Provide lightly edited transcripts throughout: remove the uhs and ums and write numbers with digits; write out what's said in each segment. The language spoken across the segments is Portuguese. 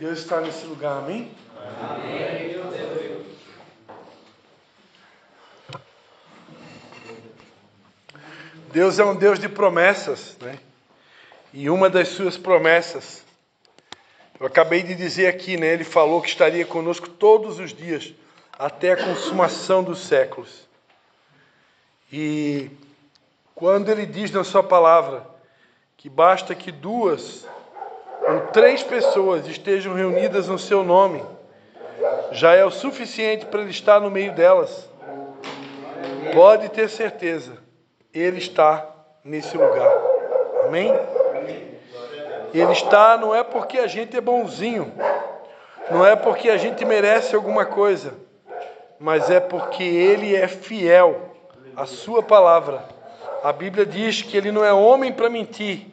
Deus está nesse lugar, amém? Amém. Deus é um Deus de promessas, né? E uma das suas promessas, eu acabei de dizer aqui, né? Ele falou que estaria conosco todos os dias, até a consumação dos séculos. E quando ele diz na sua palavra que basta que 2 ou 3 pessoas estejam reunidas no seu nome, já é o suficiente para ele estar no meio delas. Pode ter certeza, ele está nesse lugar. Amém? Ele está, não é porque a gente é bonzinho, não é porque a gente merece alguma coisa, mas é porque ele é fiel à sua palavra. A Bíblia diz que ele não é homem para mentir,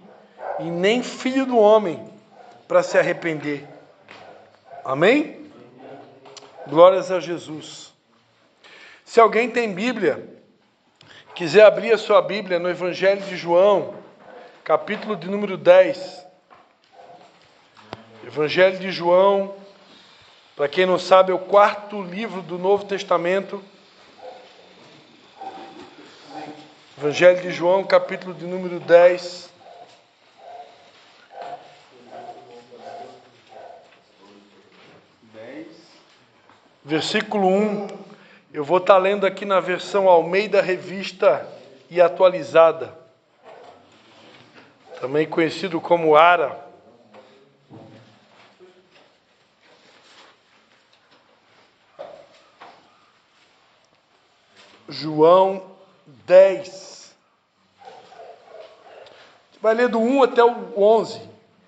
e nem filho do homem para se arrepender. Amém? Glórias a Jesus. Se alguém tem Bíblia, quiser abrir a sua Bíblia no Evangelho de João, capítulo de número 10. Evangelho de João, para quem não sabe, é o 4º livro do Novo Testamento. Evangelho de João, capítulo de número 10. Versículo 1. Eu vou estar lendo aqui na versão Almeida Revista e Atualizada, também conhecido como ARA. João 10. Vai ler do 1 até o 11,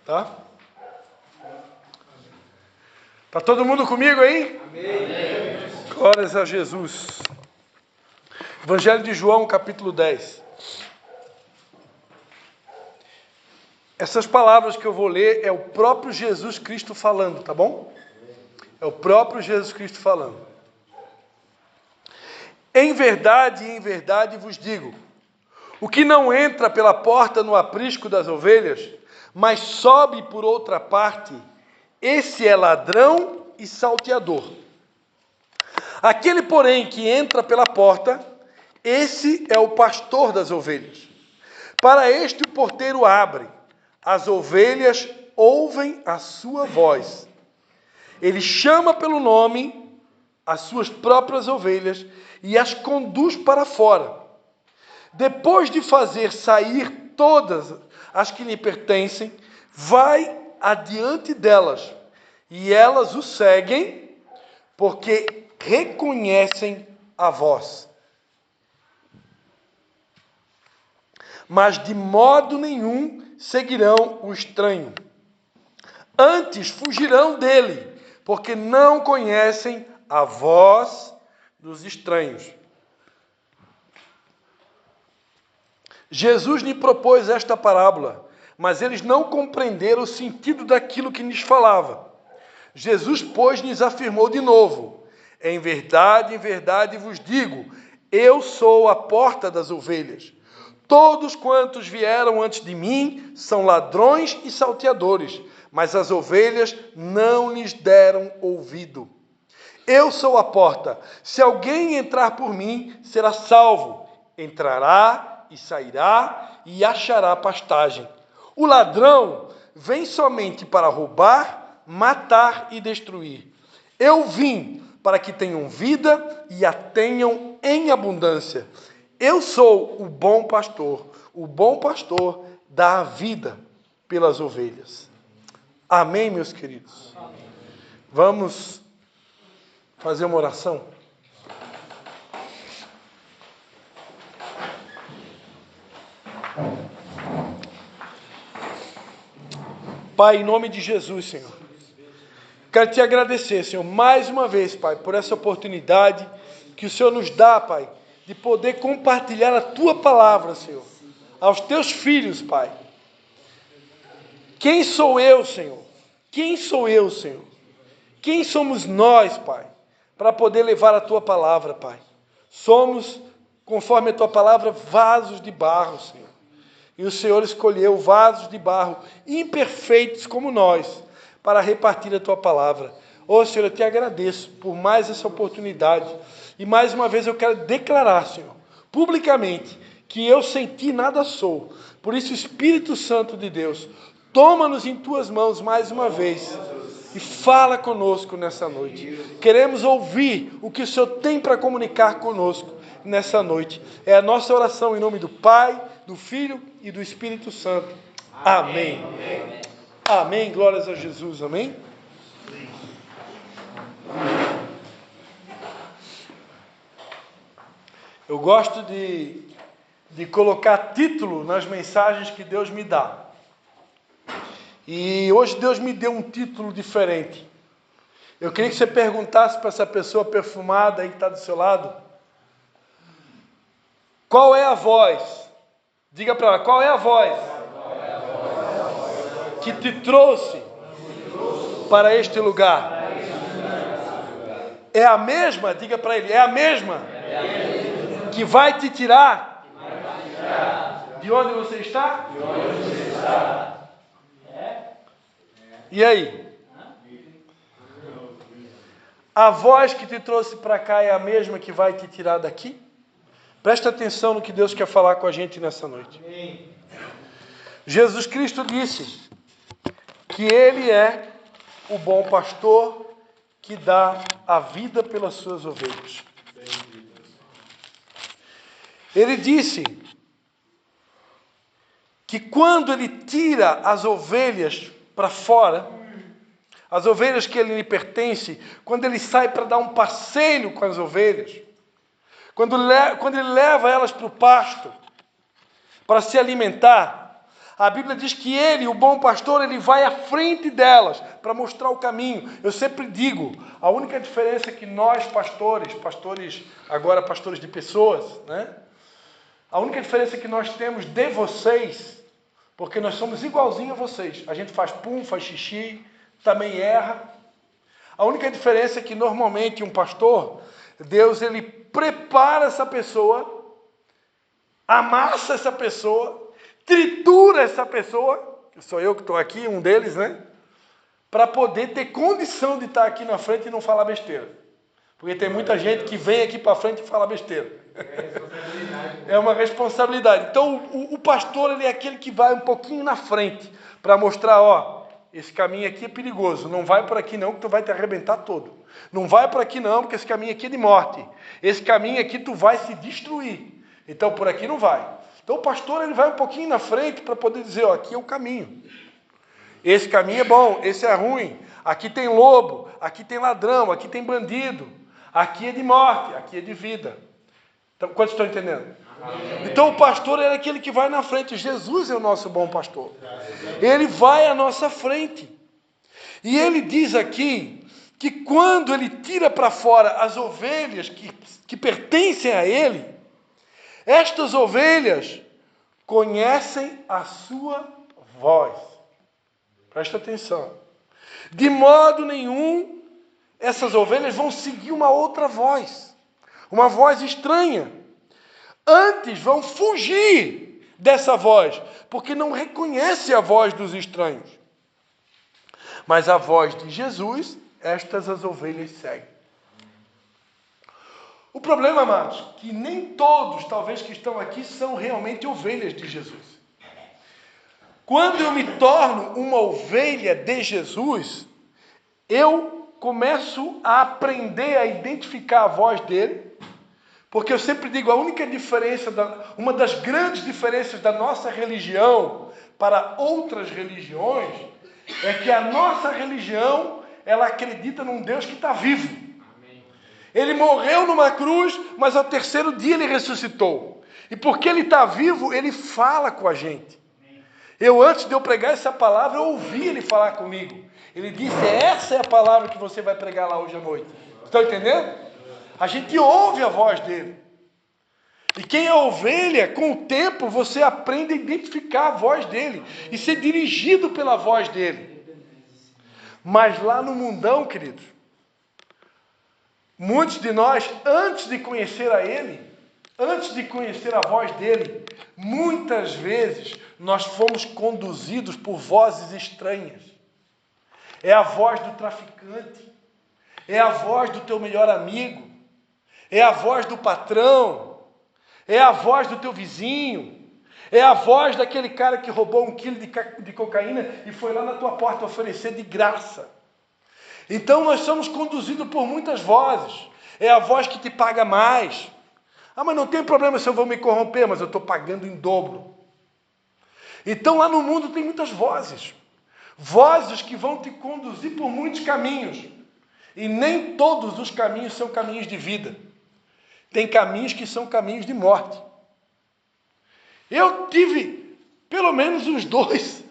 tá? Tá todo mundo comigo aí? Amém. Glórias a Jesus. Evangelho de João, capítulo 10. Essas palavras que eu vou ler é o próprio Jesus Cristo falando, tá bom? É o próprio Jesus Cristo falando. Em verdade vos digo, o que não entra pela porta no aprisco das ovelhas, mas sobe por outra parte, esse é ladrão e salteador. Aquele, porém, que entra pela porta, esse é o pastor das ovelhas. Para este o porteiro abre, as ovelhas ouvem a sua voz. Ele chama pelo nome as suas próprias ovelhas e as conduz para fora. Depois de fazer sair todas as que lhe pertencem, vai adiante delas, e elas o seguem, porque reconhecem a voz. Mas de modo nenhum seguirão o estranho. Antes fugirão dele, porque não conhecem a voz dos estranhos. Jesus lhe propôs esta parábola, mas eles não compreenderam o sentido daquilo que lhes falava. Jesus, pois, lhes afirmou de novo: em verdade vos digo, eu sou a porta das ovelhas. Todos quantos vieram antes de mim são ladrões e salteadores, mas as ovelhas não lhes deram ouvido. Eu sou a porta. Se alguém entrar por mim, será salvo. Entrará e sairá e achará pastagem. O ladrão vem somente para roubar, matar e destruir. Eu vim para que tenham vida e a tenham em abundância. Eu sou o bom pastor. O bom pastor dá a vida pelas ovelhas. Amém, meus queridos? Amém. Vamos fazer uma oração? Pai, em nome de Jesus, Senhor, quero te agradecer, Senhor, mais uma vez, Pai, por essa oportunidade que o Senhor nos dá, Pai, de poder compartilhar a Tua palavra, Senhor, aos Teus filhos, Pai. Quem sou eu, Senhor? Quem sou eu, Senhor? Quem somos nós, Pai, para poder levar a Tua palavra, Pai? Somos, conforme a Tua palavra, vasos de barro, Senhor. E o Senhor escolheu vasos de barro imperfeitos como nós, para repartir a tua palavra. Ô Senhor, eu te agradeço por mais essa oportunidade. E mais uma vez eu quero declarar, Senhor, publicamente, que eu sem ti nada sou. Por isso, Espírito Santo de Deus, toma-nos em tuas mãos mais uma vez e fala conosco nessa noite. Queremos ouvir o que o Senhor tem para comunicar conosco nessa noite. É a nossa oração em nome do Pai, do Filho e do Espírito Santo. Amém. Amém. Amém. Glórias a Jesus. Amém. Eu gosto de colocar título nas mensagens que Deus me dá. E hoje Deus me deu um título diferente. Eu queria que você perguntasse para essa pessoa perfumada aí que está do seu lado: qual é a voz? Diga para ela, qual é a voz que te trouxe para este lugar? É a mesma? Diga para ele, é a mesma que vai te tirar de onde você está? E aí? A voz que te trouxe para cá é a mesma que vai te tirar daqui? Presta atenção no que Deus quer falar com a gente nessa noite. Jesus Cristo disse que Ele é o bom pastor que dá a vida pelas suas ovelhas. Ele disse que quando Ele tira as ovelhas para fora, as ovelhas que Ele lhe pertence, quando Ele sai para dar um passeio com as ovelhas, quando Ele leva elas para o pasto, para se alimentar, a Bíblia diz que Ele, o bom pastor, Ele vai à frente delas para mostrar o caminho. Eu sempre digo, a única diferença é que nós pastores agora pastores de pessoas, né? A única diferença que nós temos de vocês, porque nós somos igualzinho a vocês. A gente faz pum, faz xixi, também erra. A única diferença é que normalmente um pastor, Deus ele prepara essa pessoa, amassa essa pessoa, tritura essa pessoa, sou eu que estou aqui, um deles, né? Para poder ter condição de estar aqui na frente e não falar besteira. Porque tem muita gente que vem aqui para frente e fala besteira. É uma responsabilidade. Então o pastor ele é aquele que vai um pouquinho na frente para mostrar, ó, esse caminho aqui é perigoso, não vai por aqui não que tu vai te arrebentar todo. Não vai por aqui não porque esse caminho aqui é de morte. Esse caminho aqui tu vai se destruir. Então por aqui não vai. Então o pastor ele vai um pouquinho na frente para poder dizer, ó, aqui é o caminho. Esse caminho é bom, esse é ruim. Aqui tem lobo, aqui tem ladrão, aqui tem bandido. Aqui é de morte, aqui é de vida. Então, quantos estão entendendo? Amém. Então o pastor é aquele que vai na frente. Jesus é o nosso bom pastor. Ele vai à nossa frente. E ele diz aqui que quando ele tira para fora as ovelhas que pertencem a ele, estas ovelhas conhecem a sua voz. Presta atenção. De modo nenhum essas ovelhas vão seguir uma outra voz. Uma voz estranha. Antes vão fugir dessa voz, porque não reconhece a voz dos estranhos. Mas a voz de Jesus, estas as ovelhas seguem. O problema, amados, que nem todos, talvez, que estão aqui, são realmente ovelhas de Jesus. Quando eu me torno uma ovelha de Jesus, eu começo a aprender a identificar a voz dele, porque eu sempre digo, a única diferença, uma das grandes diferenças da nossa religião para outras religiões, é que a nossa religião, ela acredita num Deus que está vivo. Ele morreu numa cruz, mas ao terceiro dia ele ressuscitou. E porque ele está vivo, ele fala com a gente. Antes de eu pregar essa palavra, eu ouvi ele falar comigo. Ele disse, essa é a palavra que você vai pregar lá hoje à noite. Estão entendendo? A gente ouve a voz dele. E quem é ovelha, com o tempo, você aprende a identificar a voz dele e ser dirigido pela voz dele. Mas lá no mundão, queridos, muitos de nós, antes de conhecer a ele, antes de conhecer a voz dele, muitas vezes nós fomos conduzidos por vozes estranhas. é a voz do traficante, é a voz do teu melhor amigo, é a voz do patrão, é a voz do teu vizinho, é a voz daquele cara que roubou 1 quilo de cocaína e foi lá na tua porta oferecer de graça. Então nós somos conduzidos por muitas vozes. É a voz que te paga mais. Ah, mas não tem problema se eu vou me corromper, mas eu estou pagando em dobro. Então lá no mundo tem muitas vozes. Vozes que vão te conduzir por muitos caminhos. E nem todos os caminhos são caminhos de vida. Tem caminhos que são caminhos de morte. Eu tive pelo menos uns 2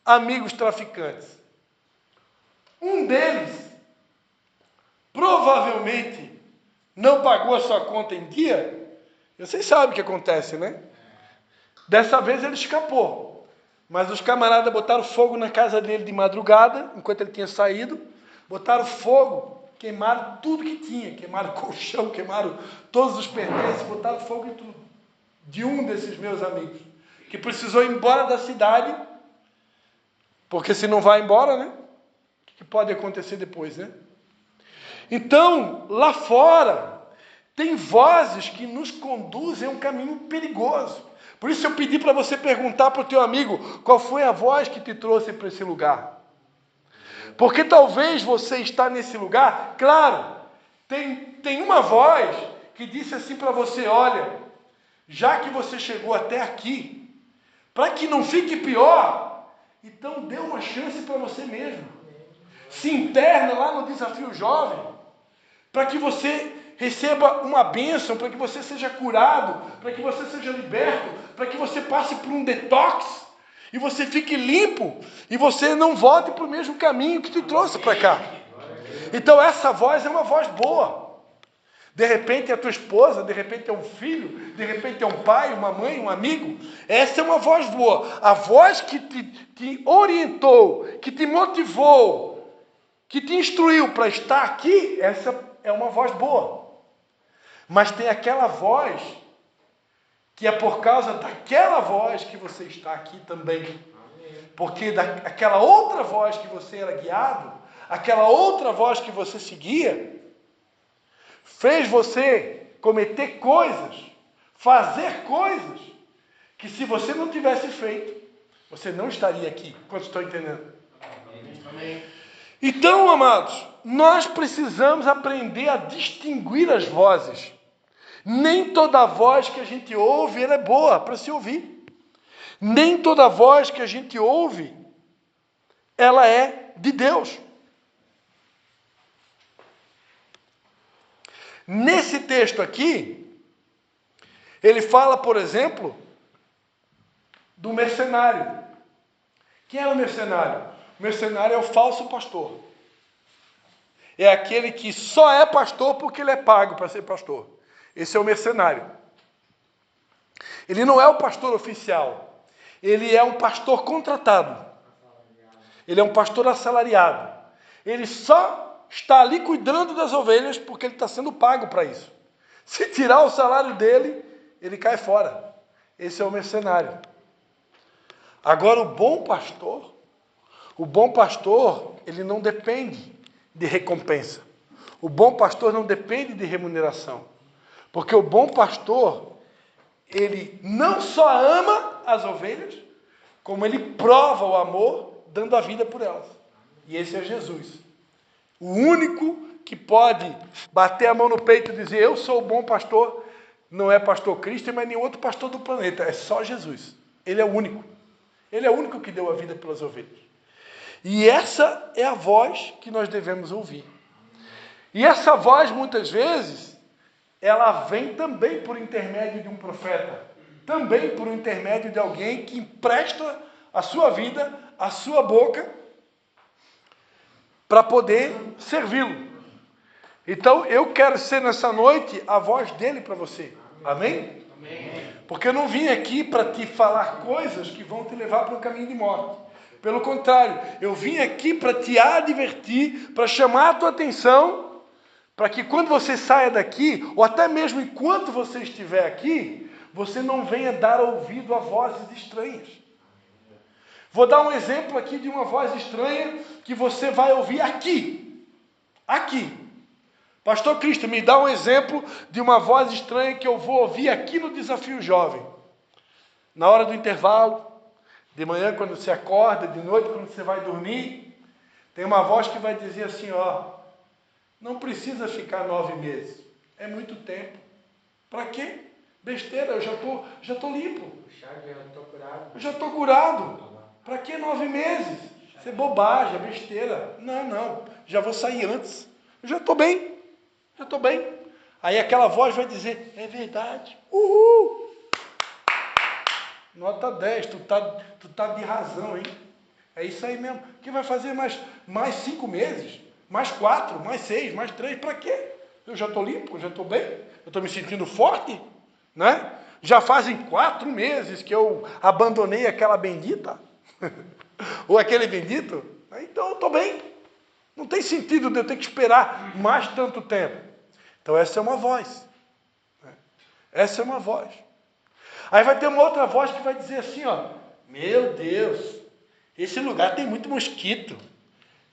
amigos traficantes. Um deles provavelmente não pagou a sua conta em dia. Vocês sabem o que acontece, né? Dessa vez ele escapou. Mas os camaradas botaram fogo na casa dele de madrugada, enquanto ele tinha saído. Botaram fogo, queimaram tudo que tinha. Queimaram colchão, queimaram todos os pertences, botaram fogo em tudo. De um desses meus amigos, que precisou ir embora da cidade, porque se não vai embora, né? O que pode acontecer depois, né? Então, lá fora, tem vozes que nos conduzem a um caminho perigoso. Por isso eu pedi para você perguntar para o teu amigo qual foi a voz que te trouxe para esse lugar. Porque talvez você está nesse lugar, claro, tem uma voz que disse assim para você, olha, já que você chegou até aqui, para que não fique pior, então dê uma chance para você mesmo. Se interna lá no Desafio Jovem, para que você receba uma bênção, para que você seja curado, para que você seja liberto, para que você passe por um detox, e você fique limpo, e você não volte para o mesmo caminho que te trouxe para cá. Então essa voz é uma voz boa. De repente é a tua esposa, de repente é um filho, de repente é um pai, uma mãe, um amigo. Essa é uma voz boa. A voz que te orientou, que te motivou, que te instruiu para estar aqui, essa é uma voz boa. Mas tem aquela voz que é por causa daquela voz que você está aqui também. Porque aquela outra voz que você era guiado, aquela outra voz que você seguia, fez você cometer coisas, fazer coisas, que se você não tivesse feito, você não estaria aqui. Quantos estão entendendo? Amém. Então, amados, nós precisamos aprender a distinguir as vozes. Nem toda voz que a gente ouve ela é boa para se ouvir. Nem toda voz que a gente ouve ela é de Deus. Nesse texto aqui, ele fala, por exemplo, do mercenário. Quem é o mercenário? O mercenário é o falso pastor. É aquele que só é pastor porque ele é pago para ser pastor. Esse é o mercenário. Ele não é o pastor oficial. Ele é um pastor contratado. Ele é um pastor assalariado. Ele só está ali cuidando das ovelhas porque ele está sendo pago para isso. Se tirar o salário dele, ele cai fora. Esse é o mercenário. Agora, o bom pastor, ele não depende de recompensa. O bom pastor não depende de remuneração. Porque o bom pastor, ele não só ama as ovelhas, como ele prova o amor dando a vida por elas. E esse é Jesus. O único que pode bater a mão no peito e dizer, eu sou o bom pastor, não é pastor Cristo, mas nenhum outro pastor do planeta, é só Jesus. Ele é o único. Ele é o único que deu a vida pelas ovelhas. E essa é a voz que nós devemos ouvir. E essa voz, muitas vezes, ela vem também por intermédio de um profeta, também por intermédio de alguém que empresta a sua vida, a sua boca, para poder servi-lo. Então, eu quero ser nessa noite a voz dele para você. Amém? Amém. Porque eu não vim aqui para te falar coisas que vão te levar para um caminho de morte. Pelo contrário, eu vim aqui para te advertir, para chamar a tua atenção, para que quando você saia daqui, ou até mesmo enquanto você estiver aqui, você não venha dar ouvido a vozes estranhas. Vou dar um exemplo aqui de uma voz estranha que você vai ouvir aqui. Aqui. Pastor Cristo, me dá um exemplo de uma voz estranha que eu vou ouvir aqui no Desafio Jovem. Na hora do intervalo, de manhã quando você acorda, de noite quando você vai dormir, tem uma voz que vai dizer assim, ó, não precisa ficar 9 meses. É muito tempo. Para quê? Besteira, eu já tô limpo. Eu já estou curado. Para que 9 meses? Isso é bobagem, é besteira. Não. Já vou sair antes. Eu já estou bem. Já estou bem. Aí aquela voz vai dizer, é verdade. Uhul. Nota 10, tu tá de razão, hein? É isso aí mesmo. Que vai fazer mais 5 meses? Mais 4, mais 6, mais 3, para quê? Eu já estou limpo, eu já estou bem. Eu estou me sentindo forte, né? Já fazem 4 meses que eu abandonei aquela bendita. Ou aquele bendito, então eu estou bem. Não tem sentido de eu ter que esperar mais tanto tempo. Então essa é uma voz. Essa é uma voz. Aí vai ter uma outra voz que vai dizer assim, ó, meu Deus, esse lugar tem muito mosquito,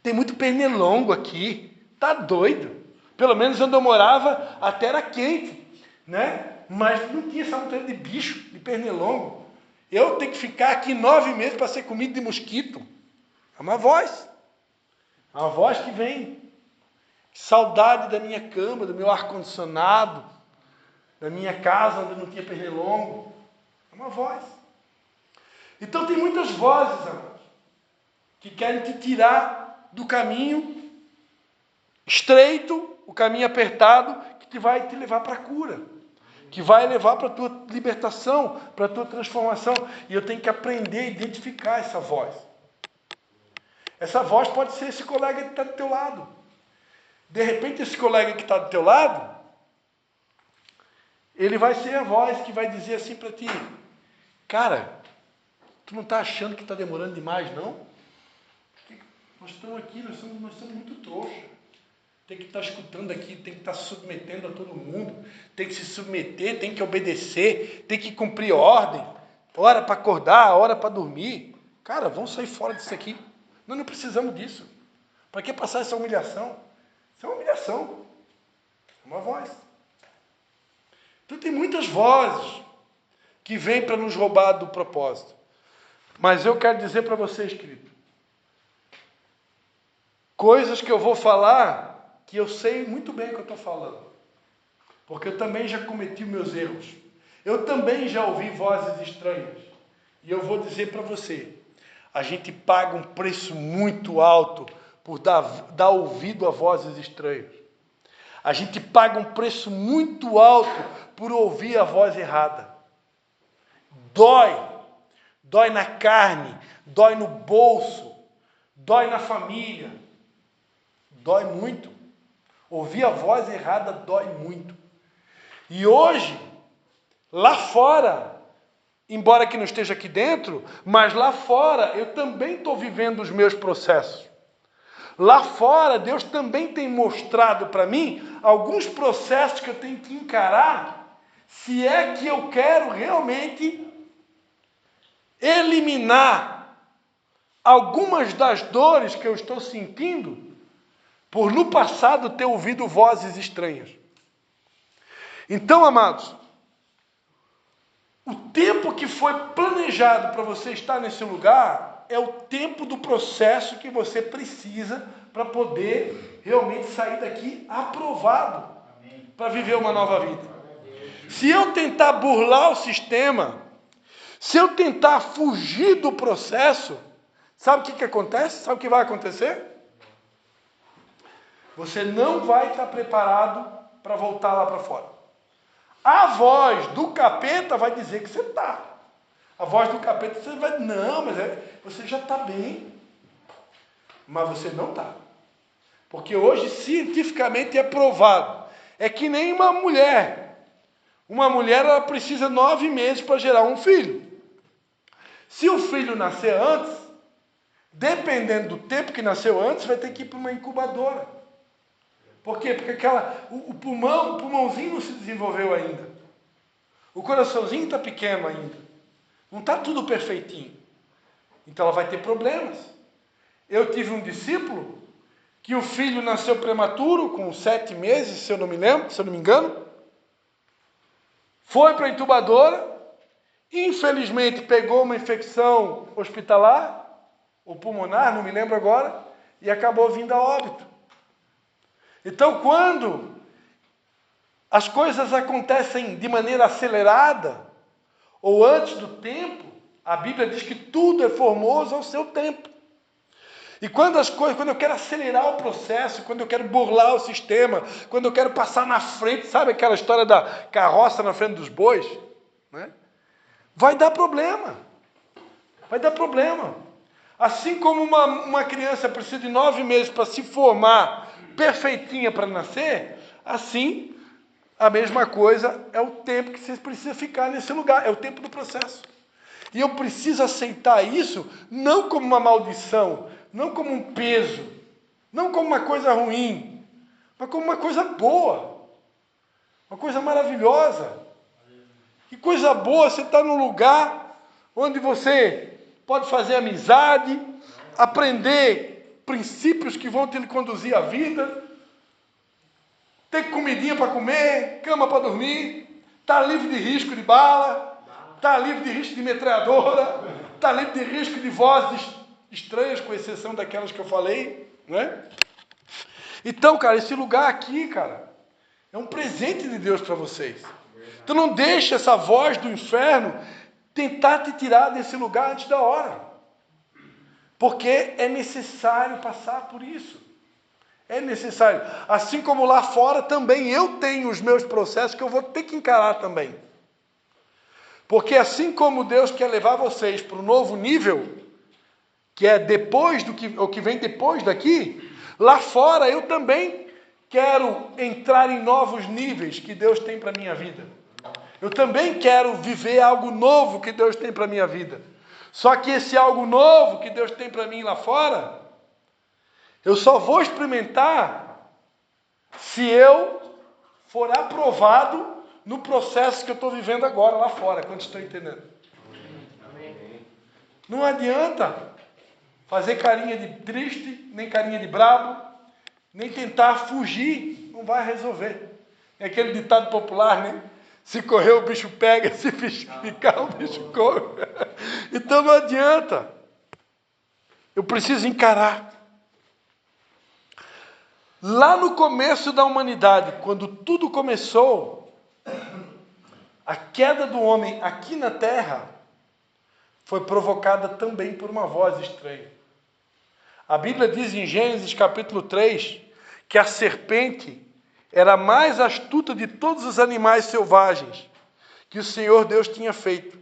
tem muito pernilongo aqui, tá doido. Pelo menos onde eu morava até era quente, né? Mas não tinha essa montanha de bicho, de pernilongo. Eu tenho que ficar aqui 9 meses para ser comido de mosquito. É uma voz. É uma voz que vem. Saudade da minha cama, do meu ar-condicionado, da minha casa onde não tinha pernilongo. É uma voz. Então tem muitas vozes, amados, que querem te tirar do caminho estreito, o caminho apertado, que vai te levar para a cura, que vai levar para a tua libertação, para a tua transformação. E eu tenho que aprender a identificar essa voz. Essa voz pode ser esse colega que está do teu lado. De repente, esse colega que está do teu lado, ele vai ser a voz que vai dizer assim para ti, cara, tu não está achando que está demorando demais, não? Nós estamos aqui, nós somos muito trouxa. Tem que estar escutando aqui, tem que estar se submetendo a todo mundo, tem que se submeter, tem que obedecer, tem que cumprir ordem, hora para acordar, hora para dormir. Cara, vamos sair fora disso aqui. Nós não precisamos disso. Para que passar essa humilhação? Isso é uma humilhação. É uma voz. Então tem muitas vozes que vêm para nos roubar do propósito. Mas eu quero dizer para vocês, querido, coisas que eu vou falar que eu sei muito bem o que eu estou falando. Porque eu também já cometi meus erros. Eu também já ouvi vozes estranhas. E eu vou dizer para você, a gente paga um preço muito alto por dar ouvido a vozes estranhas. A gente paga um preço muito alto por ouvir a voz errada. Dói. Dói na carne, dói no bolso, dói na família. Dói muito. Ouvir a voz errada dói muito. E hoje, lá fora, embora que não esteja aqui dentro, mas lá fora eu também estou vivendo os meus processos. Lá fora, Deus também tem mostrado para mim alguns processos que eu tenho que encarar, se é que eu quero realmente eliminar algumas das dores que eu estou sentindo por no passado ter ouvido vozes estranhas. Então, amados, o tempo que foi planejado para você estar nesse lugar é o tempo do processo que você precisa para poder realmente sair daqui aprovado para viver uma nova vida. Se eu tentar burlar o sistema, se eu tentar fugir do processo, sabe o que acontece? Sabe o que vai acontecer? Você não vai estar preparado para voltar lá para fora. A voz do capeta vai dizer que você está. A voz do capeta você vai, não, mas você já está bem. Mas você não está. Porque hoje cientificamente é provado. É que nem uma mulher. Uma mulher ela precisa 9 meses para gerar um filho. Se o filho nascer antes, dependendo do tempo que nasceu antes, vai ter que ir para uma incubadora. Por quê? Porque o pulmãozinho não se desenvolveu ainda. O coraçãozinho está pequeno ainda. Não está tudo perfeitinho. Então ela vai ter problemas. Eu tive um discípulo que o filho nasceu prematuro, com 7 meses, se eu não me engano. Foi para a incubadora, infelizmente pegou uma infecção hospitalar, ou pulmonar, não me lembro agora, e acabou vindo a óbito. Então, quando as coisas acontecem de maneira acelerada, ou antes do tempo, a Bíblia diz que tudo é formoso ao seu tempo. E quando eu quero acelerar o processo, quando eu quero burlar o sistema, quando eu quero passar na frente, sabe aquela história da carroça na frente dos bois? Né? Vai dar problema. Vai dar problema. Assim como uma criança precisa de 9 meses para se formar perfeitinha para nascer, assim, a mesma coisa é o tempo que você precisa ficar nesse lugar, é o tempo do processo. E eu preciso aceitar isso não como uma maldição, não como um peso, não como uma coisa ruim, mas como uma coisa boa, uma coisa maravilhosa. Que coisa boa você estar num lugar onde você pode fazer amizade, aprender princípios que vão te conduzir à vida, ter comidinha para comer, cama para dormir, estar livre de risco de bala, estar livre de risco de metralhadora, estar livre de risco de vozes estranhas, com exceção daquelas que eu falei, né? Então, cara, esse lugar aqui, cara, é um presente de Deus para vocês. Então não deixe essa voz do inferno tentar te tirar desse lugar antes da hora. Porque é necessário passar por isso. É necessário. Assim como lá fora também eu tenho os meus processos que eu vou ter que encarar também. Porque assim como Deus quer levar vocês para um novo nível, que é depois o que vem depois daqui, lá fora eu também quero entrar em novos níveis que Deus tem para a minha vida. Eu também quero viver algo novo que Deus tem para a minha vida. Só que esse algo novo que Deus tem para mim lá fora, eu só vou experimentar se eu for aprovado no processo que eu estou vivendo agora lá fora. Quantos estão entendendo? Não adianta fazer carinha de triste, nem carinha de brabo, nem tentar fugir, não vai resolver. É aquele ditado popular, né? Se correr o bicho pega, se ficar o bicho come. Então não adianta. Eu preciso encarar. Lá no começo da humanidade, quando tudo começou, a queda do homem aqui na terra foi provocada também por uma voz estranha. A Bíblia diz em Gênesis capítulo 3 que a serpente era a mais astuta de todos os animais selvagens que o Senhor Deus tinha feito.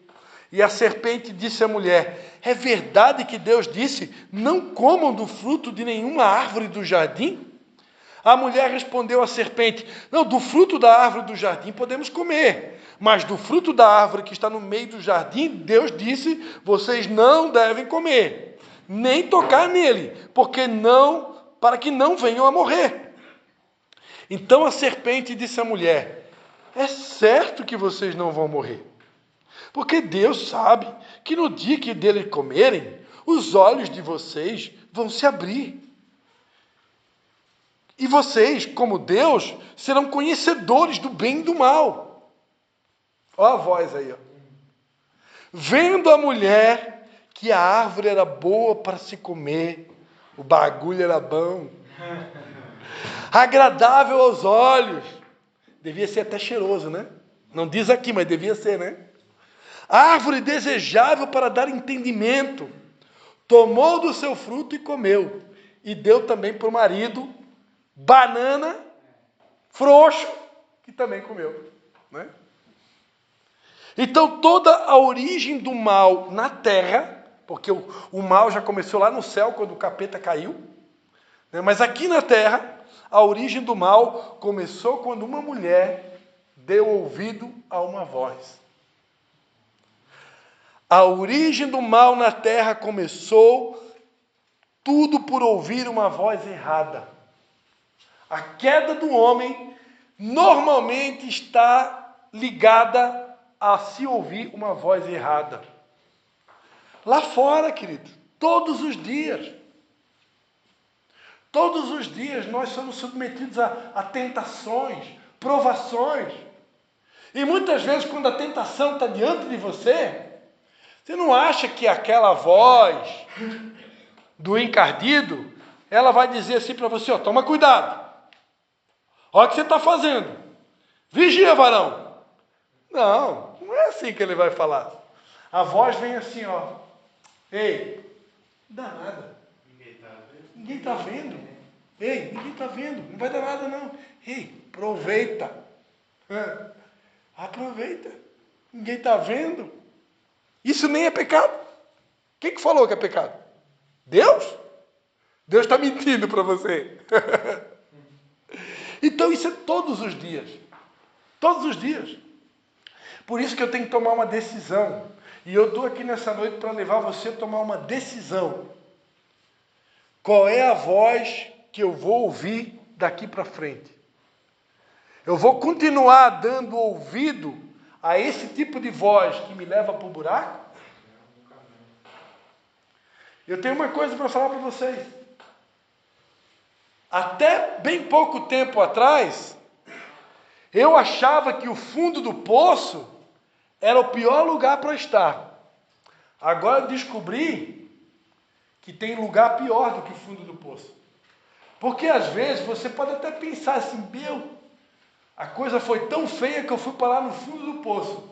E a serpente disse à mulher: é verdade que Deus disse, não comam do fruto de nenhuma árvore do jardim? A mulher respondeu à serpente: não, do fruto da árvore do jardim podemos comer, mas do fruto da árvore que está no meio do jardim, Deus disse, vocês não devem comer, nem tocar nele, para que não venham a morrer. Então a serpente disse à mulher: é certo que vocês não vão morrer, porque Deus sabe que no dia que dele comerem, os olhos de vocês vão se abrir. E vocês, como Deus, serão conhecedores do bem e do mal. Olha a voz aí. Ó. Vendo a mulher que a árvore era boa para se comer, o bagulho era bom, agradável aos olhos, devia ser até cheiroso, né? Não diz aqui, mas devia ser, né? Árvore desejável para dar entendimento, tomou do seu fruto e comeu, e deu também para o marido banana, frouxo, que também comeu, né? Então toda a origem do mal na terra, porque o mal já começou lá no céu quando o capeta caiu, né? Mas aqui na terra a origem do mal começou quando uma mulher deu ouvido a uma voz. A origem do mal na terra começou tudo por ouvir uma voz errada. A queda do homem normalmente está ligada a se ouvir uma voz errada. Lá fora, querido, todos os dias. Todos os dias nós somos submetidos a tentações, provações. E muitas vezes, quando a tentação está diante de você, você não acha que aquela voz do encardido, ela vai dizer assim para você, ó, toma cuidado. Olha o que você está fazendo. Vigia, varão. Não, não é assim que ele vai falar. A voz vem assim, ó. Ei, não dá nada. Ninguém está vendo. Ei, ninguém está vendo. Não vai dar nada, não. Ei, aproveita. Aproveita. Ninguém está vendo. Isso nem é pecado. Quem que falou que é pecado? Deus? Deus está mentindo para você. Então isso é todos os dias. Todos os dias. Por isso que eu tenho que tomar uma decisão. E eu estou aqui nessa noite para levar você a tomar uma decisão. Qual é a voz que eu vou ouvir daqui para frente? Eu vou continuar dando ouvido a esse tipo de voz que me leva para o buraco? Eu tenho uma coisa para falar para vocês. Até bem pouco tempo atrás, eu achava que o fundo do poço era o pior lugar para estar. Agora eu descobri que tem lugar pior do que o fundo do poço. Porque às vezes você pode até pensar assim, meu, a coisa foi tão feia que eu fui parar no fundo do poço.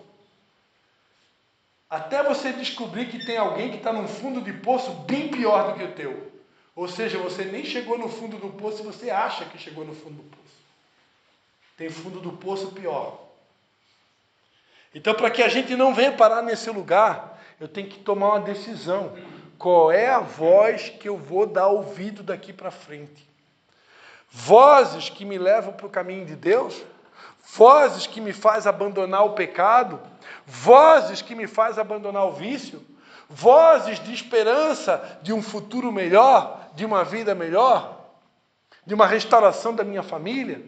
Até você descobrir que tem alguém que está num fundo de poço bem pior do que o teu. Ou seja, você nem chegou no fundo do poço e você acha que chegou no fundo do poço. Tem fundo do poço pior. Então, para que a gente não venha parar nesse lugar, eu tenho que tomar uma decisão. Qual é a voz que eu vou dar ouvido daqui para frente? Vozes que me levam para o caminho de Deus? Vozes que me faz abandonar o pecado? Vozes que me faz abandonar o vício? Vozes de esperança de um futuro melhor, de uma vida melhor, de uma restauração da minha família?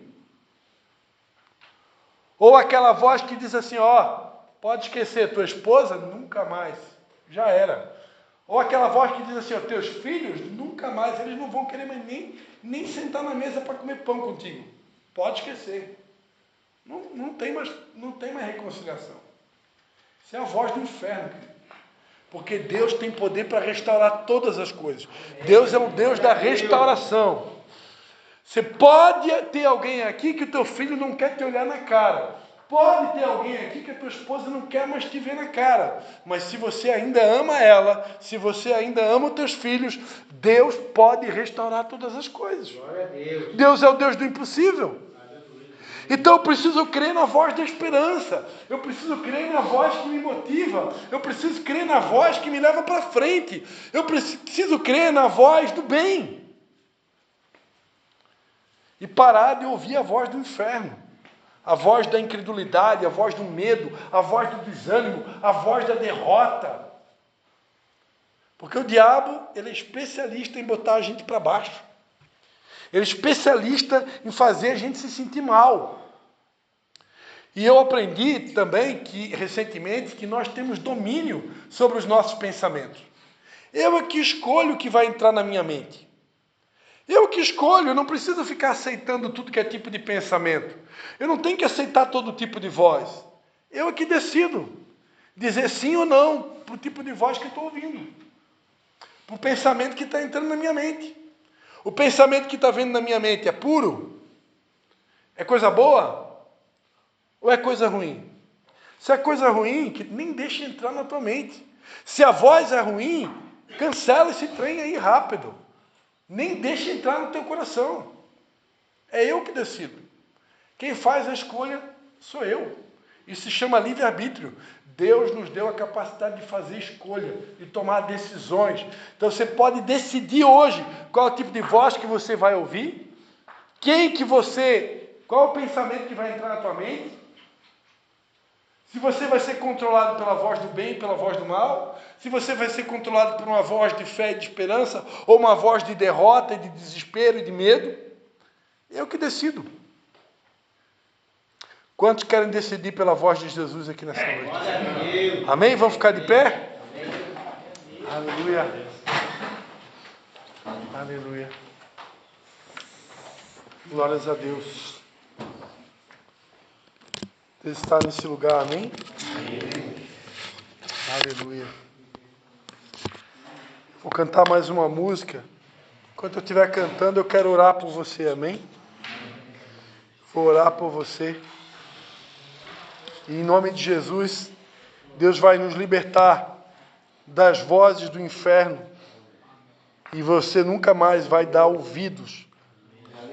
Ou aquela voz que diz assim, ó, pode esquecer, tua esposa nunca mais, já era. Ou aquela voz que diz assim, ó, teus filhos nunca mais, eles não vão querer mais nem sentar na mesa para comer pão contigo. Pode esquecer. Não tem mais reconciliação. Isso é a voz do inferno, querido. Porque Deus tem poder para restaurar todas as coisas. Deus é o Deus da restauração. Você pode ter alguém aqui que o teu filho não quer te olhar na cara. Pode ter alguém aqui que a tua esposa não quer mais te ver na cara. Mas se você ainda ama ela, se você ainda ama os teus filhos, Deus pode restaurar todas as coisas. Glória a Deus. Deus é o Deus do impossível. Então eu preciso crer na voz da esperança. Eu preciso crer na voz que me motiva. Eu preciso crer na voz que me leva para frente. Eu preciso crer na voz do bem. E parar de ouvir a voz do inferno. A voz da incredulidade, a voz do medo, a voz do desânimo, a voz da derrota. Porque o diabo, ele é especialista em botar a gente para baixo. Ele é especialista em fazer a gente se sentir mal. E eu aprendi também, recentemente, que nós temos domínio sobre os nossos pensamentos. Eu é que escolho o que vai entrar na minha mente. Eu que escolho, eu não preciso ficar aceitando tudo que é tipo de pensamento. Eu não tenho que aceitar todo tipo de voz. Eu é que decido dizer sim ou não para o tipo de voz que eu estou ouvindo. Para o pensamento que está entrando na minha mente. O pensamento que está vindo na minha mente é puro? É coisa boa? Ou é coisa ruim? Se é coisa ruim, que nem deixe entrar na tua mente. Se a voz é ruim, cancela esse trem aí rápido. Nem deixe entrar no teu coração. É eu que decido. Quem faz a escolha sou eu. Isso se chama livre-arbítrio. Deus nos deu a capacidade de fazer escolha, de tomar decisões. Então você pode decidir hoje qual é o tipo de voz que você vai ouvir, qual é o pensamento que vai entrar na tua mente, se você vai ser controlado pela voz do bem, pela voz do mal, se você vai ser controlado por uma voz de fé e de esperança, ou uma voz de derrota, de desespero e de medo, eu que decido. Quantos querem decidir pela voz de Jesus aqui nessa noite? Amém? Vamos ficar de pé? Aleluia. Aleluia. Glórias a Deus. Deus está nesse lugar, amém? Amém. Aleluia. Vou cantar mais uma música. Enquanto eu estiver cantando, eu quero orar por você, amém? Vou orar por você. E em nome de Jesus, Deus vai nos libertar das vozes do inferno. E você nunca mais vai dar ouvidos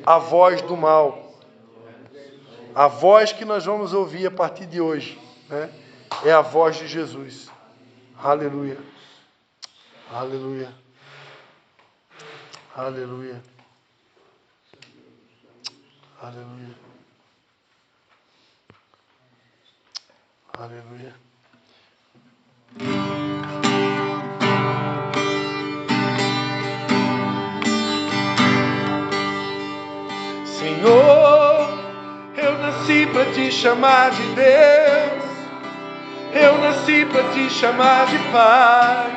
à voz do mal. A voz que nós vamos ouvir a partir de hoje, né, é a voz de Jesus. Aleluia. Aleluia. Aleluia. Aleluia. Aleluia. Senhor, eu nasci para te chamar de Deus, eu nasci para te chamar de Pai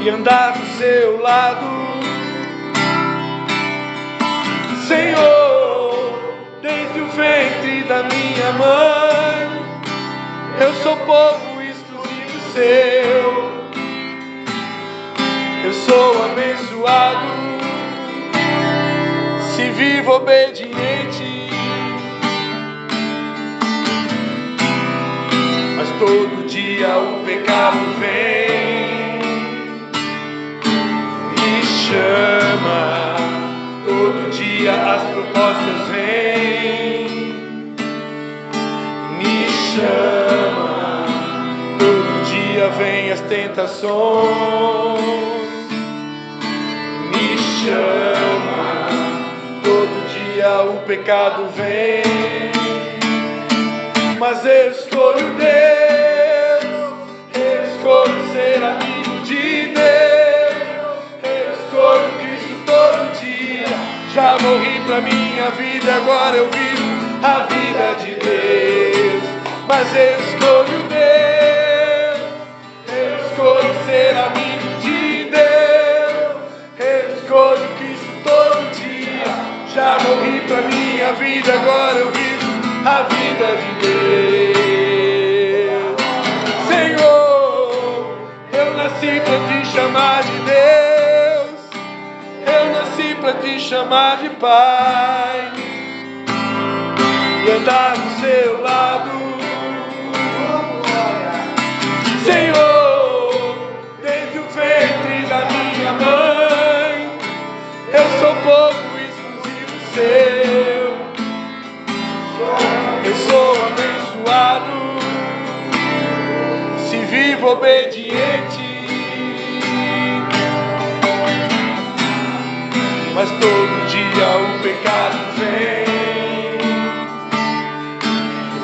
e andar do seu lado. Senhor, desde o ventre da minha mãe, eu sou povo exclusivo seu, eu sou abençoado. Se vivo obediente, mas todo dia o pecado vem, me chama, todo dia as propostas vêm, me chama, todo dia vem as tentações, me chama. Todo dia o pecado vem, mas eu escolho Deus, eu escolho ser amigo de Deus, eu escolho Cristo todo dia. Já morri pra minha vida, agora eu vivo a vida de Deus, mas eu escolho Deus, eu escolho ser amigo de Deus, eu escolho Cristo todo dia. Já morri pra minha vida, agora eu vivo a vida de Deus. Senhor, eu nasci pra te chamar de Deus, eu nasci pra te chamar de Pai e andar do seu lado. Senhor, desde o ventre da minha mãe, eu sou povo seu, eu sou abençoado, se vivo obediente, mas todo dia o pecado vem,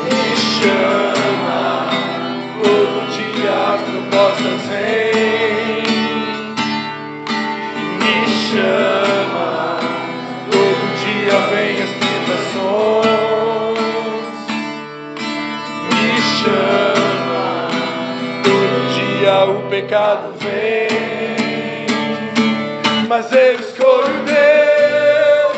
me chama, todo dia as propostas vêm, me chama. Vem as tentações, me chama, todo dia o pecado vem, mas eu escolho Deus,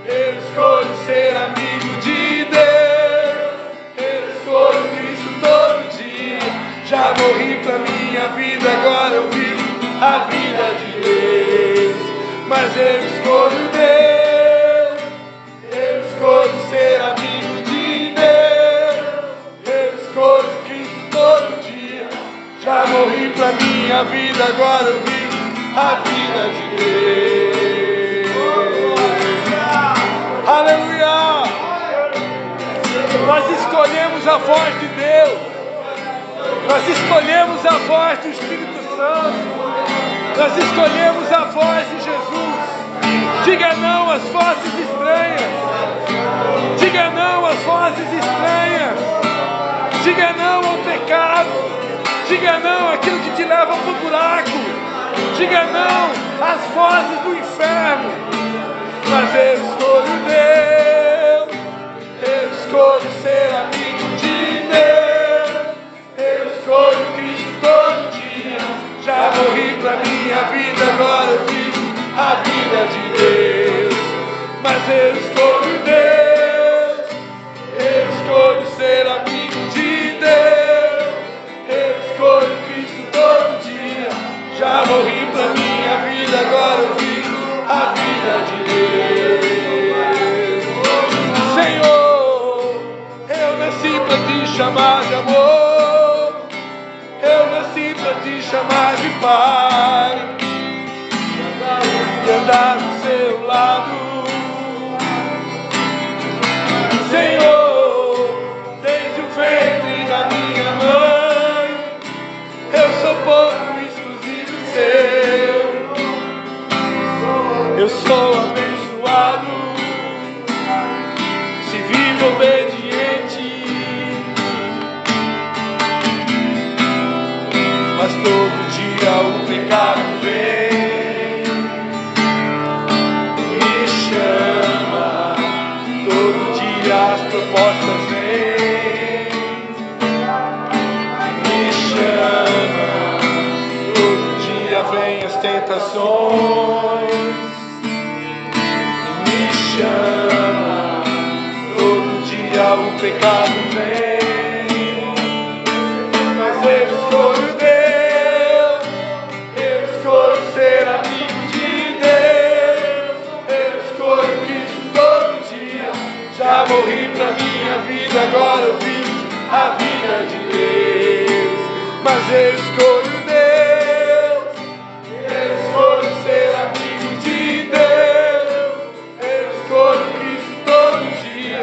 eu escolho ser amigo de Deus, eu escolho Cristo todo dia. Já morri pra minha vida, agora eu vivo a vida de Deus, mas eu escolho Deus. Eu escolho ser amigo de Deus, eu escolho Cristo todo dia. Já morri pra minha vida, agora eu vivo a vida de Deus. Aleluia! Nós escolhemos a voz de Deus, nós escolhemos a voz do Espírito Santo, nós escolhemos a voz de Jesus. Diga não às vozes estranhas. Diga não às vozes estranhas. Diga não ao pecado. Diga não àquilo que te leva para o buraco. Diga não às vozes do inferno. Mas eu escolho Deus. Eu escolho ser amigo de Deus. Eu escolho Cristo todo dia. Mas eu escolho Deus, eu escolho ser amigo de Deus, eu escolho Cristo todo dia. Já morri pra minha vida, agora eu vivo a vida de Deus. Senhor, eu nasci pra te chamar de amor, eu nasci pra te chamar de Pai, e andar do seu lado. Senhor, desde o ventre da minha mãe, eu sou povo exclusivo seu. Eu sou abençoado, se vivo obediente, mas todo dia o pecado vem, me chama, todo dia as propostas vêm, me chama, todo dia vem as tentações, me chama, todo dia o pecado vem, mas eu escolho Deus, eu escolho ser amigo de Deus, eu escolho Cristo todo dia. Já morri pra minha vida, agora eu vivo a vida de Deus. Mas eu escolho Deus, eu escolho ser amigo de Deus, eu escolho Cristo todo dia.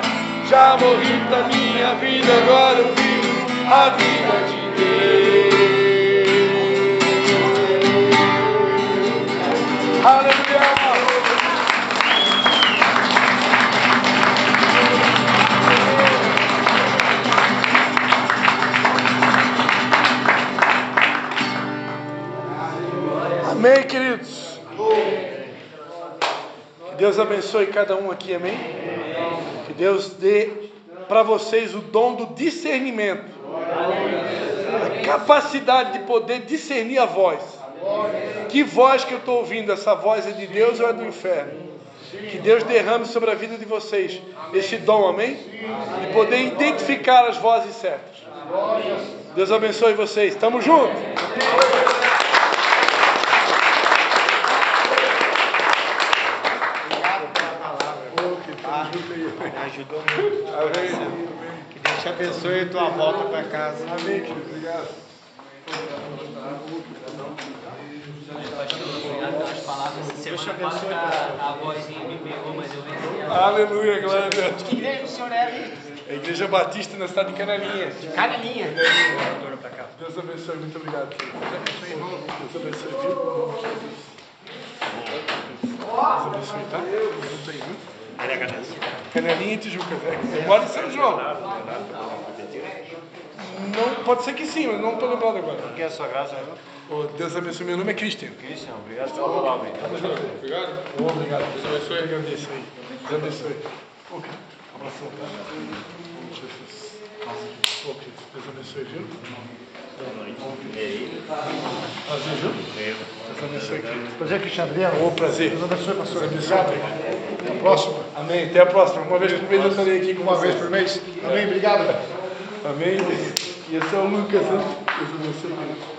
Já morri pra minha vida, agora eu vivo a vida de Deus. Aleluia! Amém, queridos? Que Deus abençoe cada um aqui, amém? Que Deus dê para vocês o dom do discernimento, a capacidade de poder discernir a voz. Que voz que eu estou ouvindo? Essa voz é de Deus ou é do inferno? Que Deus derrame sobre a vida de vocês esse dom, amém? De poder identificar as vozes certas. Deus abençoe vocês. Tamo junto! Ajudou muito. Amém. Que Deus te abençoe a tua volta para casa. Amém, querido. Obrigado. Obrigado pelas palavras. Semana passada a vozinha me pegou, mas eu venci a... Aleluia, glória a Deus. Que igreja o senhor é? A Igreja Batista na cidade de Canelinha. Canelinha. Deus abençoe, muito obrigado. Deus abençoe, viu? Deus abençoe, tá? Junto aí, viu? Canelinha e Tijuca. Eu moro em São João. Não, pode ser que sim, mas não estou lembrado agora. Que é a sua graça, irmão? Oh, Deus abençoe, meu nome é Cristian. Cristian, obrigado pela palavra. Obrigado. Obrigado. Deus abençoe. Agradeço aí. Deus abençoe. Ok. Abração. Jesus. Ok. Deus abençoe, viu? Prazer, viu? Deus abençoe, querido. Prazer, Cristian Adriano. Oh, prazer. Deus abençoe, pastor. Deus abençoe. Até a próxima. Amém. Até a próxima. Uma vez por mês eu estarei aqui com Uma vocês. vez por mês. Amém. Obrigado. Amém. E esse é o Lucas, né? Deus abençoe.